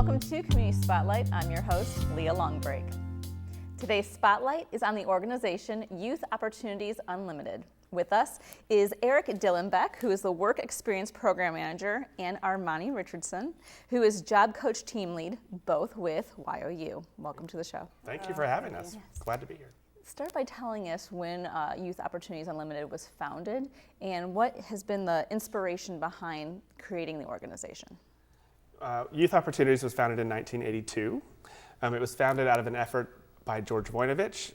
Welcome to Community Spotlight. I'm your host, Leah Longbreak. Today's Spotlight is on the organization Youth Opportunities Unlimited. With us is Eric Dillenbeck, who is the Work Experience Program Manager, and Armani Richardson, who is Job Coach Team Lead, both with YOU. Welcome to the show. Thank you for having us. Yes. Glad to be here. Start by telling us when Youth Opportunities Unlimited was founded and what has been the inspiration behind creating the organization. Youth Opportunities was founded in 1982. It was founded out of an effort by George Voinovich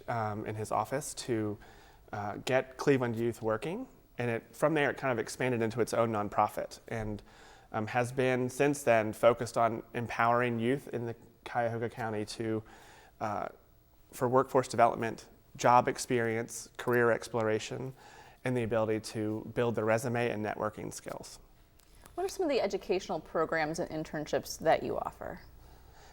in his office to get Cleveland youth working, and from there it kind of expanded into its own nonprofit and has been since then focused on empowering youth in the Cuyahoga County for workforce development, job experience, career exploration, and the ability to build their resume and networking skills. What are some of the educational programs and internships that you offer?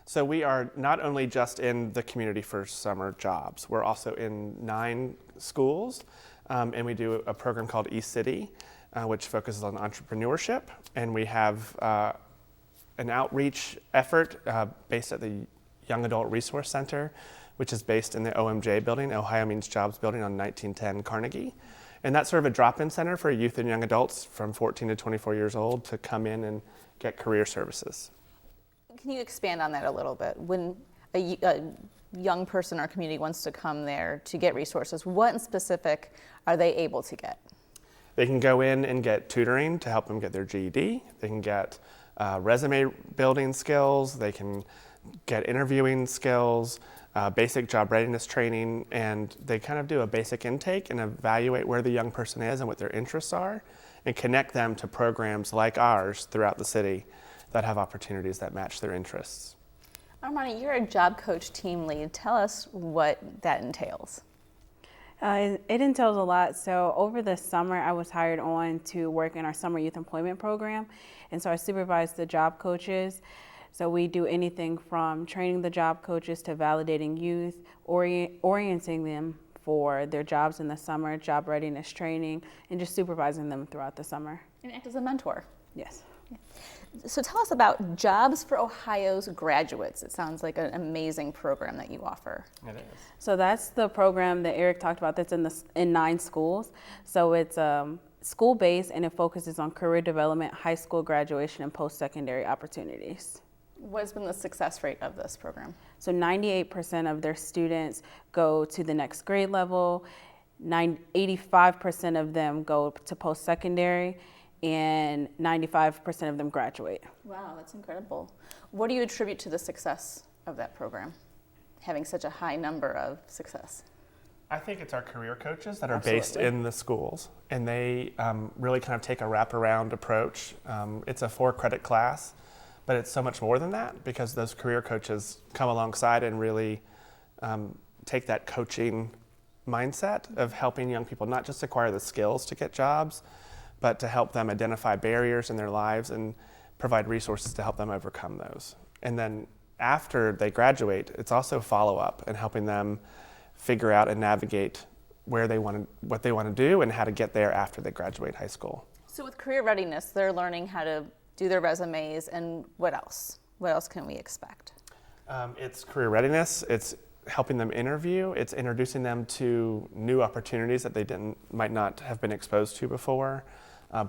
So we are not only just in the community for summer jobs, we're also in 9 schools, and we do a program called eCity, which focuses on entrepreneurship, and we have an outreach effort based at the Young Adult Resource Center, which is based in the OMJ building, Ohio Means Jobs building on 1910 Carnegie. And that's sort of a drop-in center for youth and young adults from 14 to 24 years old to come in and get career services. Can you expand on that a little bit? When a young person in our community wants to come there to get resources, what in specific are they able to get? They can go in and get tutoring to help them get their GED. They can get resume building skills. They can get interviewing skills, basic job readiness training, and they kind of do a basic intake and evaluate where the young person is and what their interests are and connect them to programs like ours throughout the city that have opportunities that match their interests. Armani, you're a Job Coach Team Lead. Tell us what that entails. It entails a lot. So over the summer, I was hired on to work in our summer youth employment program. And so I supervise the job coaches. So we do anything from training the job coaches to validating youth, orienting them for their jobs in the summer, job readiness training, and just supervising them throughout the summer. And act as a mentor. Yes. So tell us about Jobs for Ohio's Graduates. It sounds like an amazing program that you offer. It is. So that's the program that Eric talked about that's in 9 schools. So it's school-based and it focuses on career development, high school graduation, and post-secondary opportunities. What has been the success rate of this program? So 98% of their students go to the next grade level, 85% of them go to post-secondary, and 95% of them graduate. Wow, that's incredible. What do you attribute to the success of that program, having such a high number of success? I think it's our career coaches that are Absolutely. based in the schools, and they really kind of take a wraparound approach. It's a 4-credit class, but it's so much more than that because those career coaches come alongside and really take that coaching mindset of helping young people not just acquire the skills to get jobs, but to help them identify barriers in their lives and provide resources to help them overcome those. And then after they graduate, it's also follow-up and helping them figure out and navigate what they want to do and how to get there after they graduate high school. So with career readiness, they're learning how to do their resumes, and what else? What else can we expect? It's career readiness. It's helping them interview. It's introducing them to new opportunities that they might not have been exposed to before.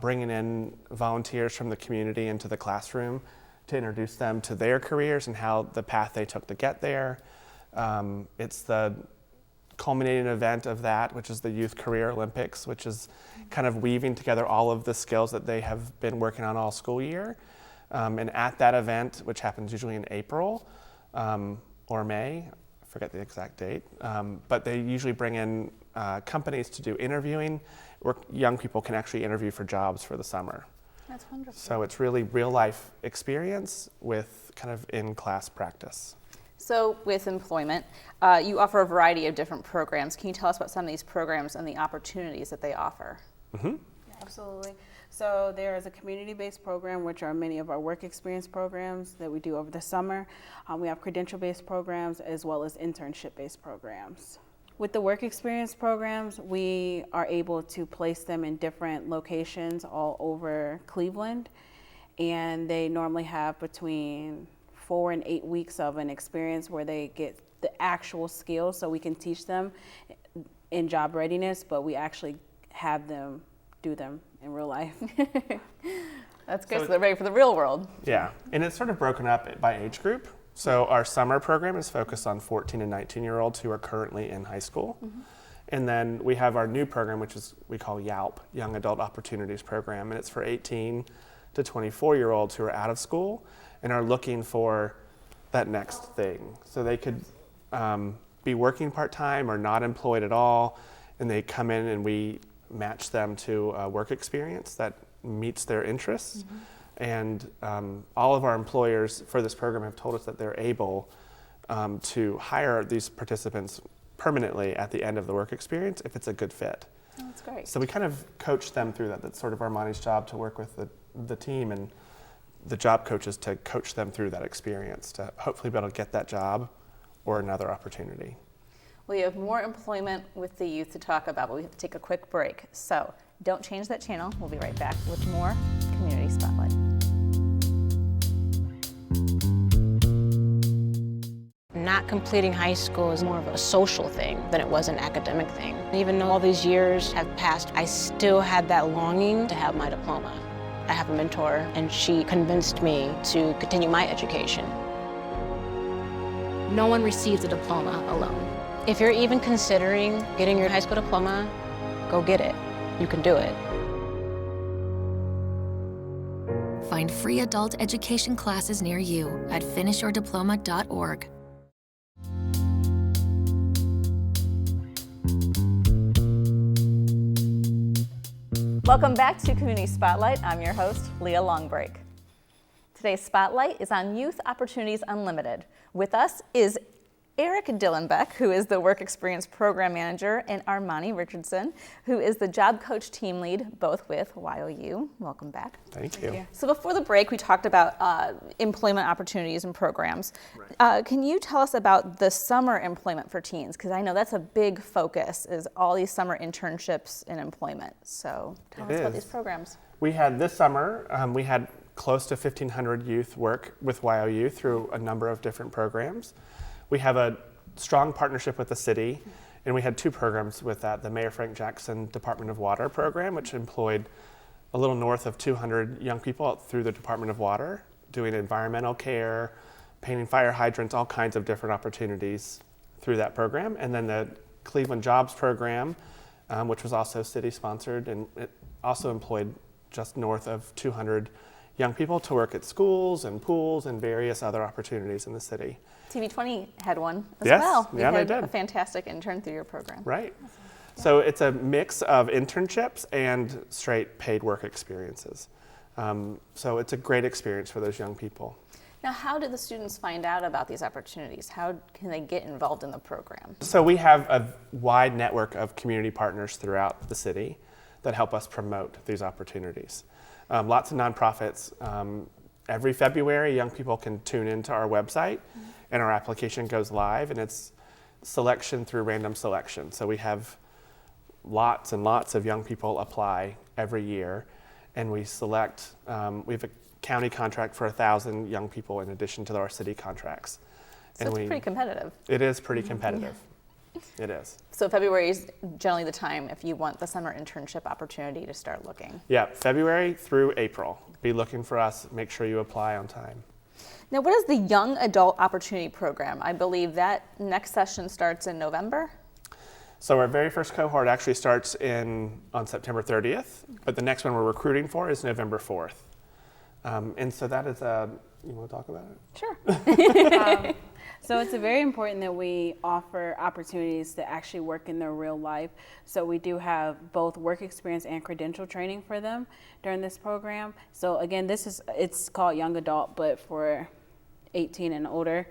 Bringing in volunteers from the community into the classroom to introduce them to their careers and how the path they took to get there. It's the culminating event of that, which is the Youth Career Olympics, which is kind of weaving together all of the skills that they have been working on all school year. And at that event, which happens usually in April or May, I forget the exact date, but they usually bring in companies to do interviewing where young people can actually interview for jobs for the summer. That's wonderful. So it's really real life experience with kind of in-class practice. So with employment, you offer a variety of different programs. Can you tell us about some of these programs and the opportunities that they offer? Mm-hmm. Absolutely. So there is a community-based program, which are many of our work experience programs that we do over the summer. We have credential-based programs as well as internship-based programs. With the work experience programs, we are able to place them in different locations all over Cleveland, and they normally have between 4 and 8 weeks of an experience where they get the actual skills, so we can teach them in job readiness, but we actually have them do them in real life. That's good, so they're ready for the real world. Yeah, and it's sort of broken up by age group. So our summer program is focused on 14 and 19-year-olds who are currently in high school. And then we have our new program, which is we call Yelp, Young Adult Opportunities Program, and it's for 18 to 24-year-olds who are out of school and are looking for that next thing. So they could be working part-time or not employed at all, and they come in and we match them to a work experience that meets their interests. And all of our employers for this program have told us that they're able to hire these participants permanently at the end of the work experience if it's a good fit. Oh, that's great. So we kind of coach them through that. That's sort of Armani's job, to work with the team and the job coaches to coach them through that experience to hopefully be able to get that job or another opportunity. Well, you have more employment with the youth to talk about, but we have to take a quick break. So don't change that channel. We'll be right back with more Community Spotlight. Not completing high school is more of a social thing than it was an academic thing. Even though all these years have passed, I still had that longing to have my diploma. I have a mentor, and she convinced me to continue my education. No one receives a diploma alone. If you're even considering getting your high school diploma, go get it. You can do it. Find free adult education classes near you at finishyourdiploma.org. Welcome back to Community Spotlight. I'm your host, Leah Longbreak. Today's Spotlight is on Youth Opportunities Unlimited. With us is Eric Dillenbeck, who is the Work Experience Program Manager, and Armani Richardson, who is the Job Coach Team Lead, both with YOU. Welcome back. Thank you. So before the break, we talked about employment opportunities and programs. Right. Can you tell us about the summer employment for teens? Because I know that's a big focus, is all these summer internships in employment. So tell us about these programs. We had this summer, we had close to 1,500 youth work with YOU through a number of different programs. We have a strong partnership with the city, and we had two programs with that. The Mayor Frank Jackson Department of Water program, which employed a little north of 200 young people through the Department of Water, doing environmental care, painting fire hydrants, all kinds of different opportunities through that program. And then the Cleveland Jobs program, which was also city-sponsored, and it also employed just north of 200 young people to work at schools and pools and various other opportunities in the city. TV20 had one as yes. well. Yeah, had they did. A fantastic intern through your program. Right. So it's a mix of internships and straight paid work experiences. So it's a great experience for those young people. Now, how do the students find out about these opportunities? How can they get involved in the program? So we have a wide network of community partners throughout the city that help us promote these opportunities. Lots of nonprofits. Every February, young people can tune into our website, and our application goes live, and it's selection through random selection. So we have lots and lots of young people apply every year, and we select, we have a county contract for 1,000 young people in addition to our city contracts. So it's pretty competitive. It is pretty competitive. It is. So February is generally the time if you want the summer internship opportunity to start looking. Yeah, February through April. Be looking for us. Make sure you apply on time. Now, what is the Young Adult Opportunity Program? I believe that next session starts in November. So our very first cohort actually starts on September 30th, but the next one we're recruiting for is November 4th. And so that is you want to talk about it? Sure. So it's very important that we offer opportunities to actually work in their real life. So we do have both work experience and credential training for them during this program. So again, it's called Young Adult, but for 18 and older.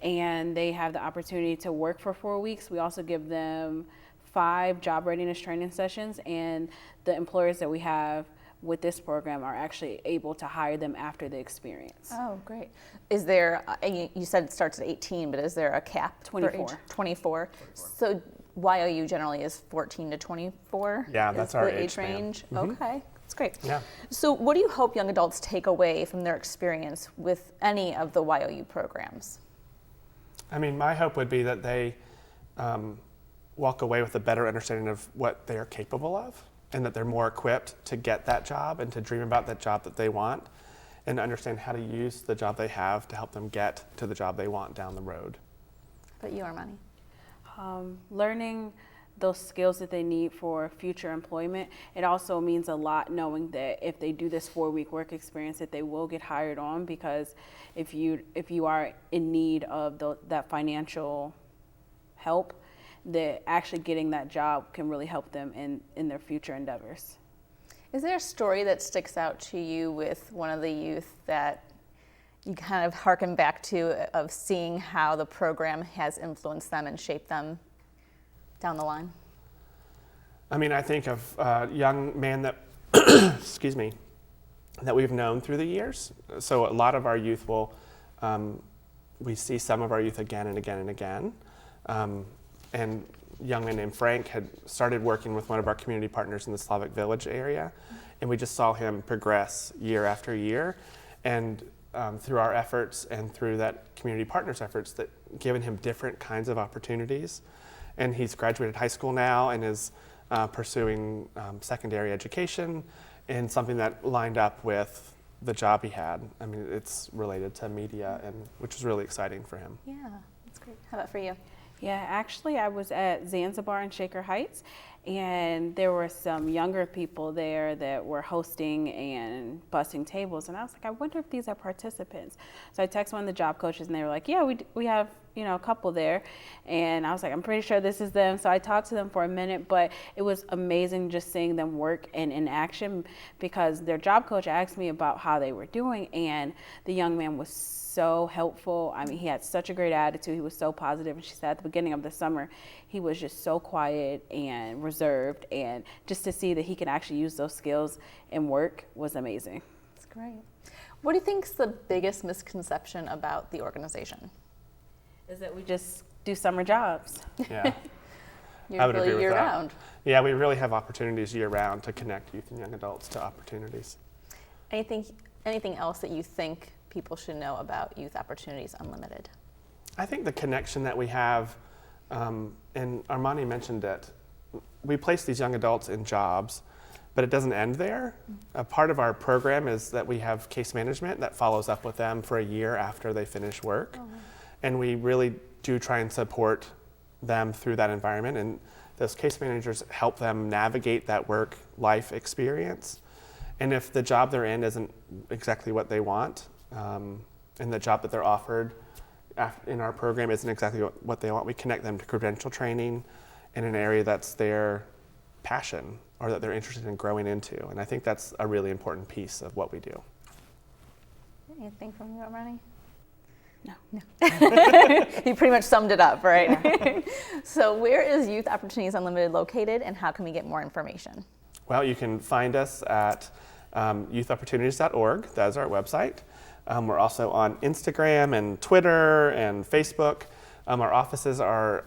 And they have the opportunity to work for 4 weeks. We also give them 5 job readiness training sessions, and the employers that we have with this program are actually able to hire them after the experience. Oh, great. Is there, you said it starts at 18, but is there a cap? 24. 24. So YOU generally is 14 to 24? Yeah, that's our age span. range. Mm-hmm. Okay, It's great. Yeah. So what do you hope young adults take away from their experience with any of the YOU programs? I mean, my hope would be that they walk away with a better understanding of what they are capable of, and that they're more equipped to get that job and to dream about that job that they want, and to understand how to use the job they have to help them get to the job they want down the road. But you, Armani. Learning those skills that they need for future employment. It also means a lot knowing that if they do this 4-week work experience, that they will get hired on, because if you are in need of that financial help, that actually getting that job can really help them in their future endeavors. Is there a story that sticks out to you with one of the youth that you kind of harken back to, of seeing how the program has influenced them and shaped them down the line? I mean, I think of a young man that, excuse me, that we've known through the years. So a lot of our youth will, we see some of our youth again and again and again. And a young man named Frank had started working with one of our community partners in the Slavic Village area, and we just saw him progress year after year. And through our efforts and through that community partner's efforts, that given him different kinds of opportunities. And he's graduated high school now and is pursuing secondary education in something that lined up with the job he had. I mean, it's related to media, and which is really exciting for him. Yeah, that's great. How about for you? Yeah, actually, I was at Zanzibar in Shaker Heights, and there were some younger people there that were hosting and bussing tables, and I was like, I wonder if these are participants. So I texted one of the job coaches, and they were like, yeah, we have a couple there, and I was like, I'm pretty sure this is them. So I talked to them for a minute, but it was amazing just seeing them work and in action, because their job coach asked me about how they were doing, and the young man was so helpful. I mean, he had such a great attitude. He was so positive. And she said at the beginning of the summer, he was just so quiet and reserved. And just to see that he can actually use those skills in work was amazing. That's great. What do you think is the biggest misconception about the organization? Is that we just do summer jobs. Yeah. You're I would really agree with that. year-round. Yeah, we really have opportunities year-round to connect youth and young adults to opportunities. Anything else that you think people should know about Youth Opportunities Unlimited? I think the connection that we have, and Armani mentioned it, we place these young adults in jobs, but it doesn't end there. A part of our program is that we have case management that follows up with them for a year after they finish work. And we really do try and support them through that environment, and those case managers help them navigate that work-life experience. And if the job they're in isn't exactly what they want, and the job that they're offered in our program isn't exactly what they want, we connect them to credential training in an area that's their passion or that they're interested in growing into. And I think that's a really important piece of what we do. Anything from you, Armani? No. You pretty much summed it up, right? Yeah. So where is Youth Opportunities Unlimited located, and how can we get more information? Well, you can find us at youthopportunities.org. That is our website. We're also on Instagram and Twitter and Facebook. Our offices are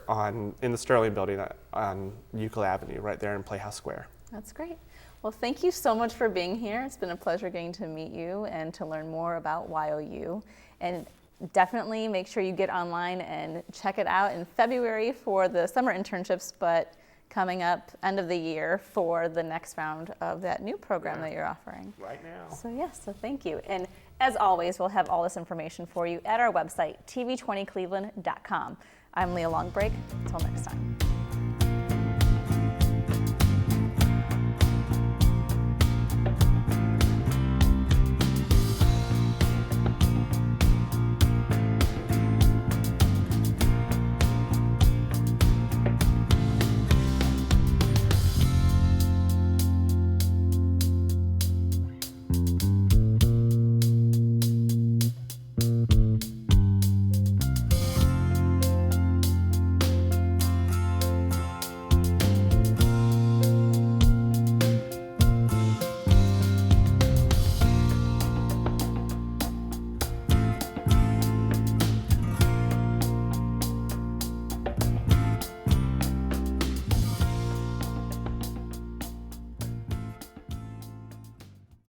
in the Sterling building on Euclid Avenue, right there in Playhouse Square. That's great. Well, thank you so much for being here. It's been a pleasure getting to meet you and to learn more about YOU. And definitely make sure you get online and check it out in February for the summer internships, but coming up end of the year for the next round of that new program that you're offering. Right now. So yes, so thank you. And as always, we'll have all this information for you at our website, tv20cleveland.com. I'm Leah Longbreak. Until next time.